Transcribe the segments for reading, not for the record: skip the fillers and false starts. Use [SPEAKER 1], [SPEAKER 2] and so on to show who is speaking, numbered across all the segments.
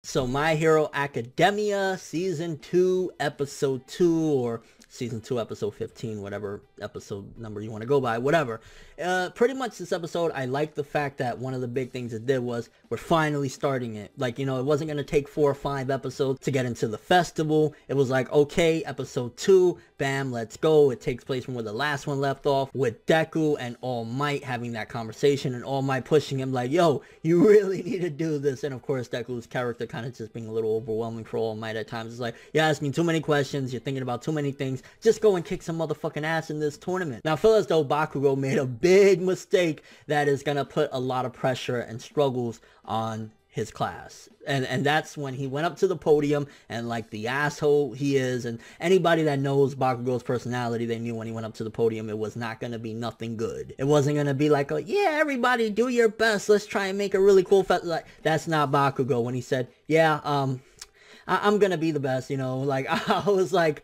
[SPEAKER 1] So My Hero Academia Season 2 Episode 2, or Season 2 Episode 15, whatever episode number you want to go by, whatever. Pretty much this episode, I like the fact that one of the big things it did was we're finally starting it. Like, you know, it wasn't going to take 4 or 5 episodes to get into the festival. It was like, okay, Episode 2, bam, let's go. It takes place from where the last one left off, with Deku and All Might having that conversation, and All Might pushing him like, yo, you really need to do this. And of course, Deku's character kind of just being a little overwhelming for All Might at times. It's like, you're asking too many questions, you're thinking about too many things, just go and kick some motherfucking ass in this tournament. Now, I feel as though Bakugo made a big mistake that is gonna put a lot of pressure and struggles on his class, and that's when he went up to the podium, and like the asshole he is, and anybody that knows Bakugo's personality, they knew when he went up to the podium it was not gonna be nothing good. It wasn't gonna be like, oh yeah, everybody do your best, let's try and make a really cool fest. Like, that's not Bakugo. When he said, yeah, I'm gonna be the best, you know, like, I was like,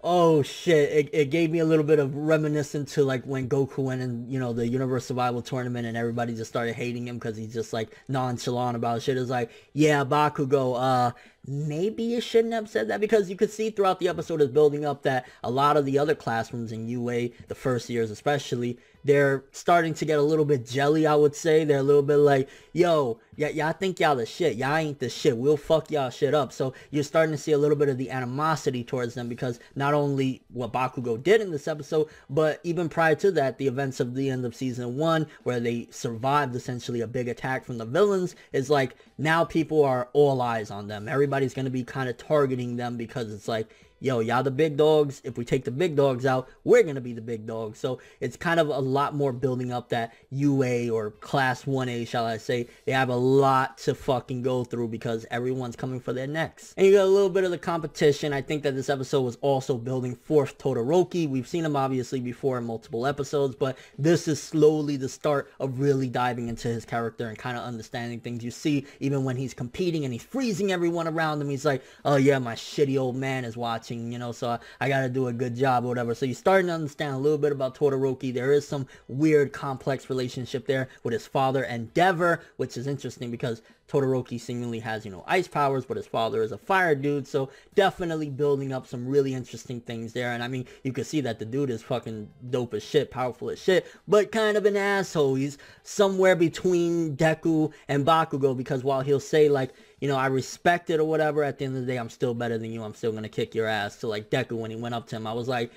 [SPEAKER 1] oh shit, it gave me a little bit of reminiscent to like when Goku went in, you know, the Universe Survival Tournament and everybody just started hating him because he's just like nonchalant about shit. It's like, yeah, Bakugo, maybe you shouldn't have said that, because you could see throughout the episode is building up that a lot of the other classrooms in UA, the first years especially, they're starting to get a little bit jelly, I would say. They're a little bit like, yo, y'all think y'all the shit. Y'all ain't the shit. We'll fuck y'all shit up. So you're starting to see a little bit of the animosity towards them, because not only what Bakugo did in this episode, but even prior to that, the events of the end of Season 1, where they survived essentially a big attack from the villains, is like, now people are all eyes on them. Everybody's going to be kind of targeting them, because it's like, yo, y'all the big dogs. If we take the big dogs out, we're going to be the big dogs. So it's kind of a lot more building up that UA, or Class 1A, shall I say. They have a lot to fucking go through, because everyone's coming for their necks. And you got a little bit of the competition. I think that this episode was also building forth Todoroki. We've seen him obviously before in multiple episodes, but this is slowly the start of really diving into his character and kind of understanding things. You see, even when he's competing and he's freezing everyone around him, he's like, oh yeah, my shitty old man is watching, you know, so I gotta do a good job or whatever. So you're starting to understand a little bit about Todoroki. There is some weird complex relationship there with his father Endeavor, which is interesting because Todoroki seemingly has, you know, ice powers, but his father is a fire dude. So definitely building up some really interesting things there. And I mean, you can see that the dude is fucking dope as shit, powerful as shit, but kind of an asshole. He's somewhere between Deku and Bakugo, because while he'll say like, you know, I respect it or whatever, at the end of the day, I'm still better than you. I'm still gonna kick your ass. So like Deku, when he went up to him, I was like,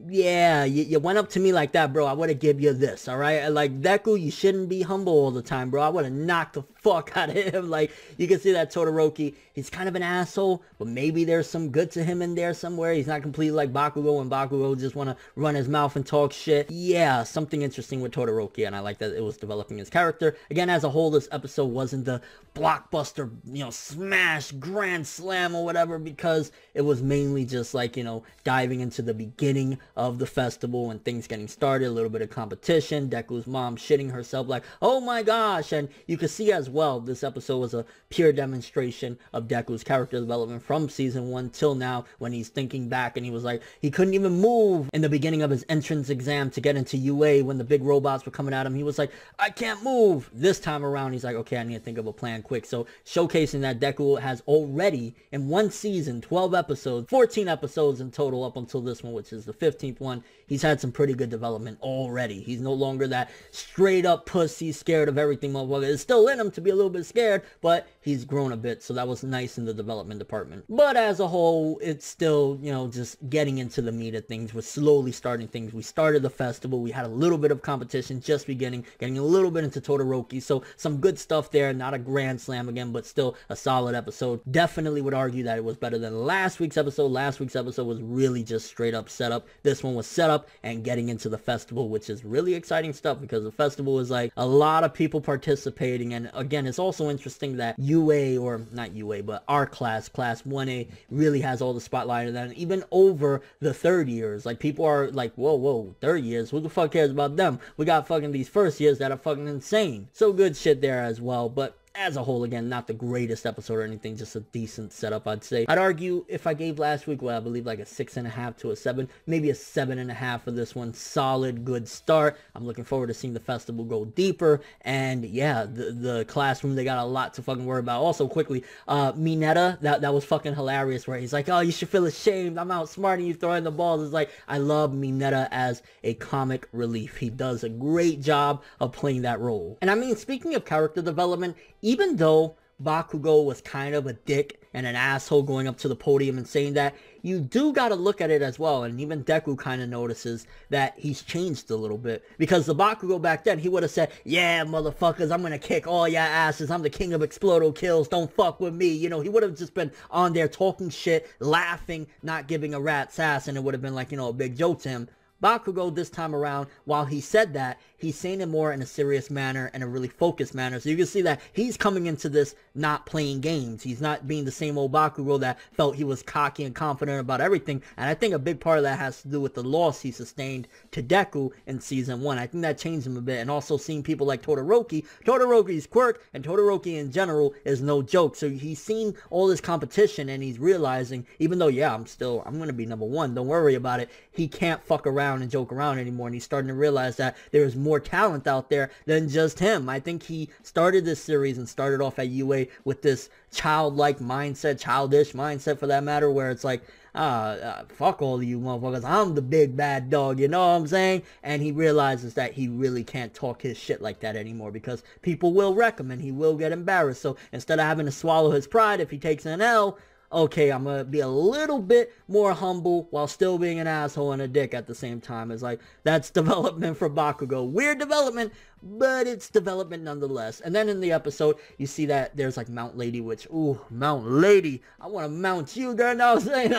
[SPEAKER 1] yeah, you went up to me like that, bro. I would have give you this, all right? Like, Deku, you shouldn't be humble all the time, bro. I would have knocked the fuck out of him. Like, you can see that Todoroki, he's kind of an asshole, but maybe there's some good to him in there somewhere. He's not completely like Bakugo, and Bakugo just want to run his mouth and talk shit. Yeah, something interesting with Todoroki, and I like that it was developing his character. Again, as a whole, this episode wasn't the blockbuster, you know, smash, grand slam or whatever, because it was mainly just like, you know, diving into the beginning of the festival and things getting started, a little bit of competition, Deku's mom shitting herself like, oh my gosh. And you can see as well, this episode was a pure demonstration of Deku's character development from Season 1 till now, when he's thinking back and he was like, he couldn't even move in the beginning of his entrance exam to get into UA when the big robots were coming at him. He was like, I can't move. This time around, he's like, okay, I need to think of a plan quick. So showcasing that Deku has already, in one season, 12 episodes, 14 episodes in total up until this one, which is the 15th one, he's had some pretty good development already. He's no longer that straight up pussy, scared of everything motherfucker. It's still in him to be a little bit scared, but he's grown a bit, so that was nice in the development department. But as a whole, it's still, you know, just getting into the meat of things. We're slowly starting things. We started the festival, we had a little bit of competition just beginning, getting a little bit into Todoroki, so some good stuff there. Not a grand slam again, but still a solid episode. Definitely would argue that it was better than last week's episode. Last week's episode was really just straight up setup. This one was setup and getting into the festival, which is really exciting stuff, because the festival is like a lot of people participating. And again, it's also interesting that UA, or not UA, but our class 1A, really has all the spotlight of that. And even over the third years, like, people are like, whoa, third years, who the fuck cares about them? We got fucking these first years that are fucking insane. So good shit there as well. But as a whole, again, not the greatest episode or anything, just a decent setup, I'd say. I'd argue if I gave last week, well, I believe like a 6.5 to a 7, maybe a 7.5 for this one. Solid, good start. I'm looking forward to seeing the festival go deeper. And yeah, the classroom, they got a lot to fucking worry about. Also, quickly, Mineta, that was fucking hilarious, where he's like, oh, you should feel ashamed. I'm outsmarting you throwing the balls. It's like, I love Mineta as a comic relief. He does a great job of playing that role. And I mean, speaking of character development, even though Bakugo was kind of a dick and an asshole going up to the podium and saying that, you do gotta look at it as well, and even Deku kind of notices that he's changed a little bit. Because the Bakugo back then, he would have said, yeah, motherfuckers, I'm gonna kick all your asses, I'm the king of Explodo kills, don't fuck with me. You know, he would have just been on there talking shit, laughing, not giving a rat's ass, and it would have been like, you know, a big joke to him. Bakugo this time around, while he said that, he's saying it more in a serious manner and a really focused manner. So you can see that he's coming into this not playing games. He's not being the same old Bakugo that felt he was cocky and confident about everything. And I think a big part of that has to do with the loss he sustained to Deku in Season 1. I think that changed him a bit. And also seeing people like Todoroki. Todoroki's quirk and Todoroki in general is no joke. So he's seen all this competition and he's realizing, even though, yeah, I'm going to be number 1. Don't worry about it. He can't fuck around and joke around anymore, and he's starting to realize that there is more talent out there than just him. I think he started this series and started off at UA with this childlike mindset, childish mindset for that matter, where it's like, fuck all of you motherfuckers, I'm the big bad dog, you know what I'm saying? And he realizes that he really can't talk his shit like that anymore, because people will wreck him and he will get embarrassed. So instead of having to swallow his pride if he takes an L, okay, I'm gonna be a little bit more humble while still being an asshole and a dick at the same time. It's like, that's development for Bakugo. Weird development, but it's development nonetheless. And then in the episode, you see that there's like Mount Lady, which, ooh, Mount Lady, I want to mount you, girl. No, I'm saying,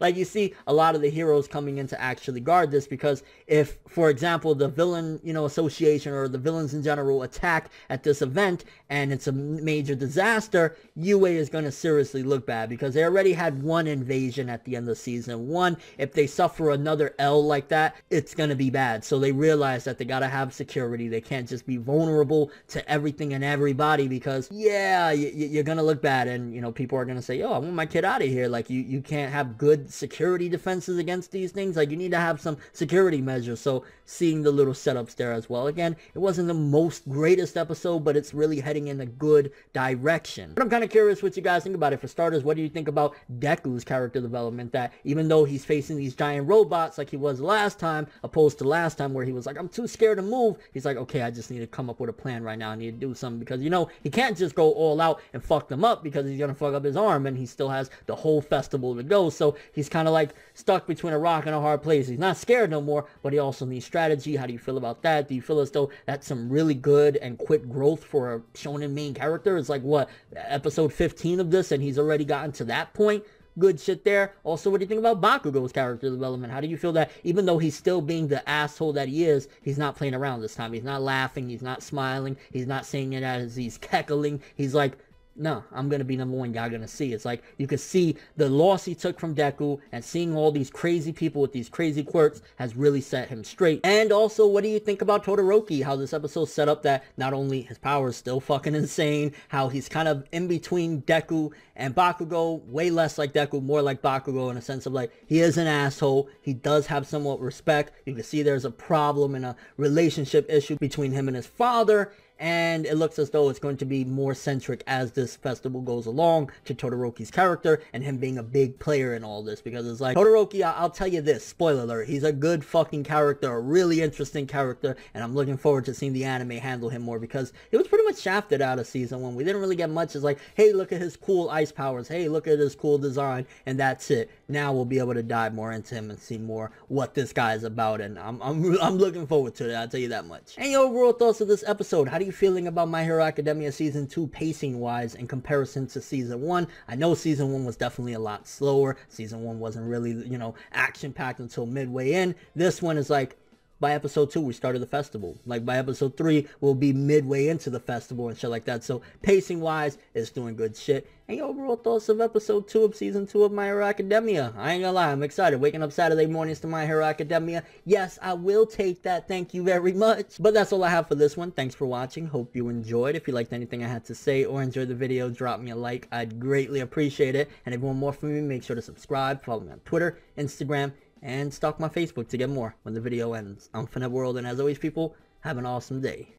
[SPEAKER 1] like, you see a lot of the heroes coming in to actually guard this, because if, for example, the villain, you know, association or the villains in general attack at this event and it's a major disaster, UA is going to seriously look bad, because they already had one invasion at the end of season 1. If they suffer another L like that, it's going to be bad. So they realize that they got to have security. They can't just be vulnerable to everything and everybody, because yeah, you're gonna look bad, and you know, people are gonna say, yo, I want my kid out of here. Like, you can't have good security defenses against these things. Like, you need to have some security measures. So seeing the little setups there as well, again, it wasn't the most greatest episode, but it's really heading in a good direction. But I'm kind of curious what you guys think about it. For starters, what do you think about Deku's character development, that even though he's facing these giant robots like he was last time, opposed to last time where he was like, I'm too scared to move, he's like, okay, I just need to come up with a plan right now. I need to do something, because, you know, he can't just go all out and fuck them up, because he's gonna fuck up his arm, and he still has the whole festival to go. So he's kind of like stuck between a rock and a hard place. He's not scared no more, but he also needs strategy. How do you feel about that? Do you feel as though that's some really good and quick growth for a shonen main character? It's like, what, episode 15 of this, and he's already gotten to that point? Good shit there. Also, what do you think about Bakugo's character development? How do you feel that even though he's still being the asshole that he is, he's not playing around this time? He's not laughing, he's not smiling, he's not saying it as he's cackling. He's like, no, I'm going to be number 1, y'all going to see. It's like, you could see the loss he took from Deku, and seeing all these crazy people with these crazy quirks has really set him straight. And also, what do you think about Todoroki? How this episode set up that not only his power is still fucking insane, how he's kind of in between Deku and Bakugo, way less like Deku, more like Bakugo, in a sense of like, he is an asshole, he does have somewhat respect, you can see there's a problem and a relationship issue between him and his father, and it looks as though it's going to be more centric as this festival goes along to Todoroki's character and him being a big player in all this, because it's like, Todoroki, I'll tell you this, spoiler alert, he's a good fucking character, a really interesting character, and I'm looking forward to seeing the anime handle him more, because it was pretty much shafted out of season 1. We didn't really get much. It's like, hey, look at his cool ice powers, hey, look at his cool design, and that's it. Now we'll be able to dive more into him and see more what this guy is about, and I'm looking forward to it, I'll tell you that much. And your overall thoughts of this episode? How do you feeling about My Hero Academia Season 2 pacing-wise in comparison to Season 1? I know Season 1 was definitely a lot slower. Season 1 wasn't really, you know, action-packed until midway in. This one is like, by episode 2 we started the festival. Like by episode 3 we'll be midway into the festival and shit like that. So pacing wise, it's doing good shit. And your overall thoughts of episode 2 of season 2 of My Hero Academia? I ain't gonna lie, I'm excited. Waking up Saturday mornings to My Hero Academia. Yes, I will take that. Thank you very much. But that's all I have for this one. Thanks for watching. Hope you enjoyed. If you liked anything I had to say or enjoyed the video, drop me a like. I'd greatly appreciate it. And if you want more from me, make sure to subscribe, follow me on Twitter, Instagram, and stalk my Facebook to get more when the video ends. I'm ForneverWorld, and as always, people, have an awesome day.